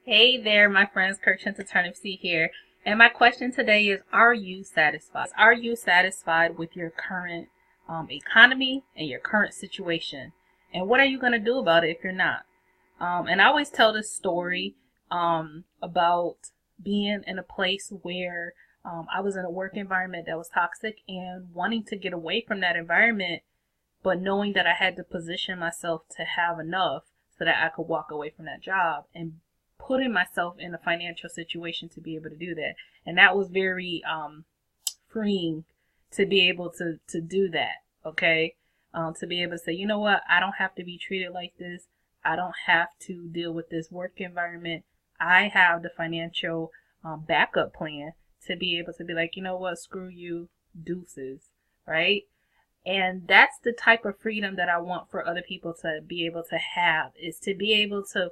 Hey there, my friends, 𝐸∞ here. And my question today is, are you satisfied? Are you satisfied with your current economy and your current situation? And what are you going to do about it if you're not? And I always tell this story about being in a place where I was in a work environment that was toxic and wanting to get away from that environment, but knowing that I had to position myself to have enough so that I could walk away from that job, and putting myself in a financial situation to be able to do that. And that was very freeing to be able to do that. Okay. To be able to say, you know what, I don't have to be treated like this. I don't have to deal with this work environment. I have the financial backup plan to be able to be like, you know what, screw you, deuces, right? And that's the type of freedom that I want for other people to be able to have, is to be able to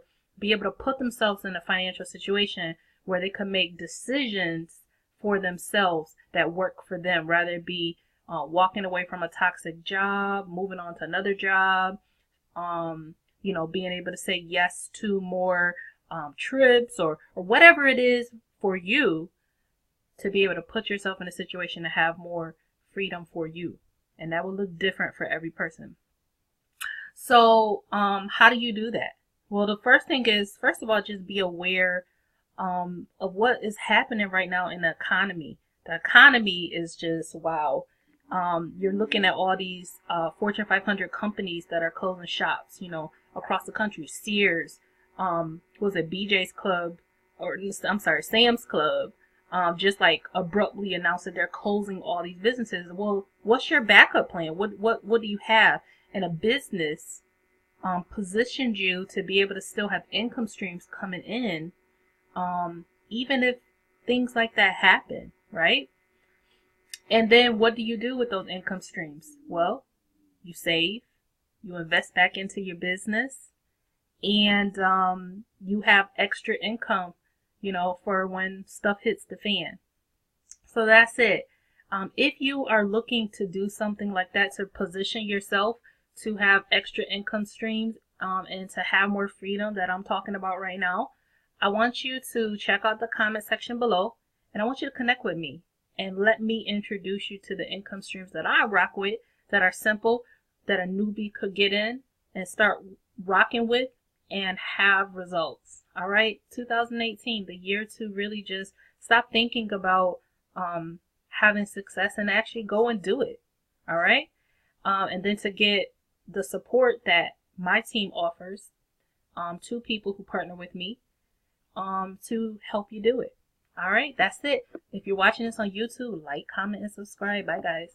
put themselves in a financial situation where they can make decisions for themselves that work for them, rather it be walking away from a toxic job, moving on to another job, being able to say yes to more trips or whatever it is for you, to be able to put yourself in a situation to have more freedom for you. And that will look different for every person. So how do you do that? Well, the first thing is, first of all, just be aware of what is happening right now in the economy. The economy is just, wow. You're looking at all these Fortune 500 companies that are closing shops, across the country. Sears, was it BJ's Club, or I'm sorry, Sam's Club, just like abruptly announced that they're closing all these businesses. Well, what's your backup plan? What do you have? And a business positioned you to be able to still have income streams coming in, even if things like that happen, right? And then what do you do with those income streams? Well, you save, you invest back into your business, and you have extra income, for when stuff hits the fan. So that's it. If you are looking to do something like that, to position yourself to have extra income streams and to have more freedom that I'm talking about right now, I want you to check out the comment section below, and I want you to connect with me and let me introduce you to the income streams that I rock with, that are simple, that a newbie could get in and start rocking with and have results. All right, 2018, the year to really just stop thinking about having success and actually go and do it. All right, and then to get the support that my team offers, to people who partner with me, to help you do it. All right, that's it. If you're watching this on YouTube, like, comment, and subscribe. Bye, guys.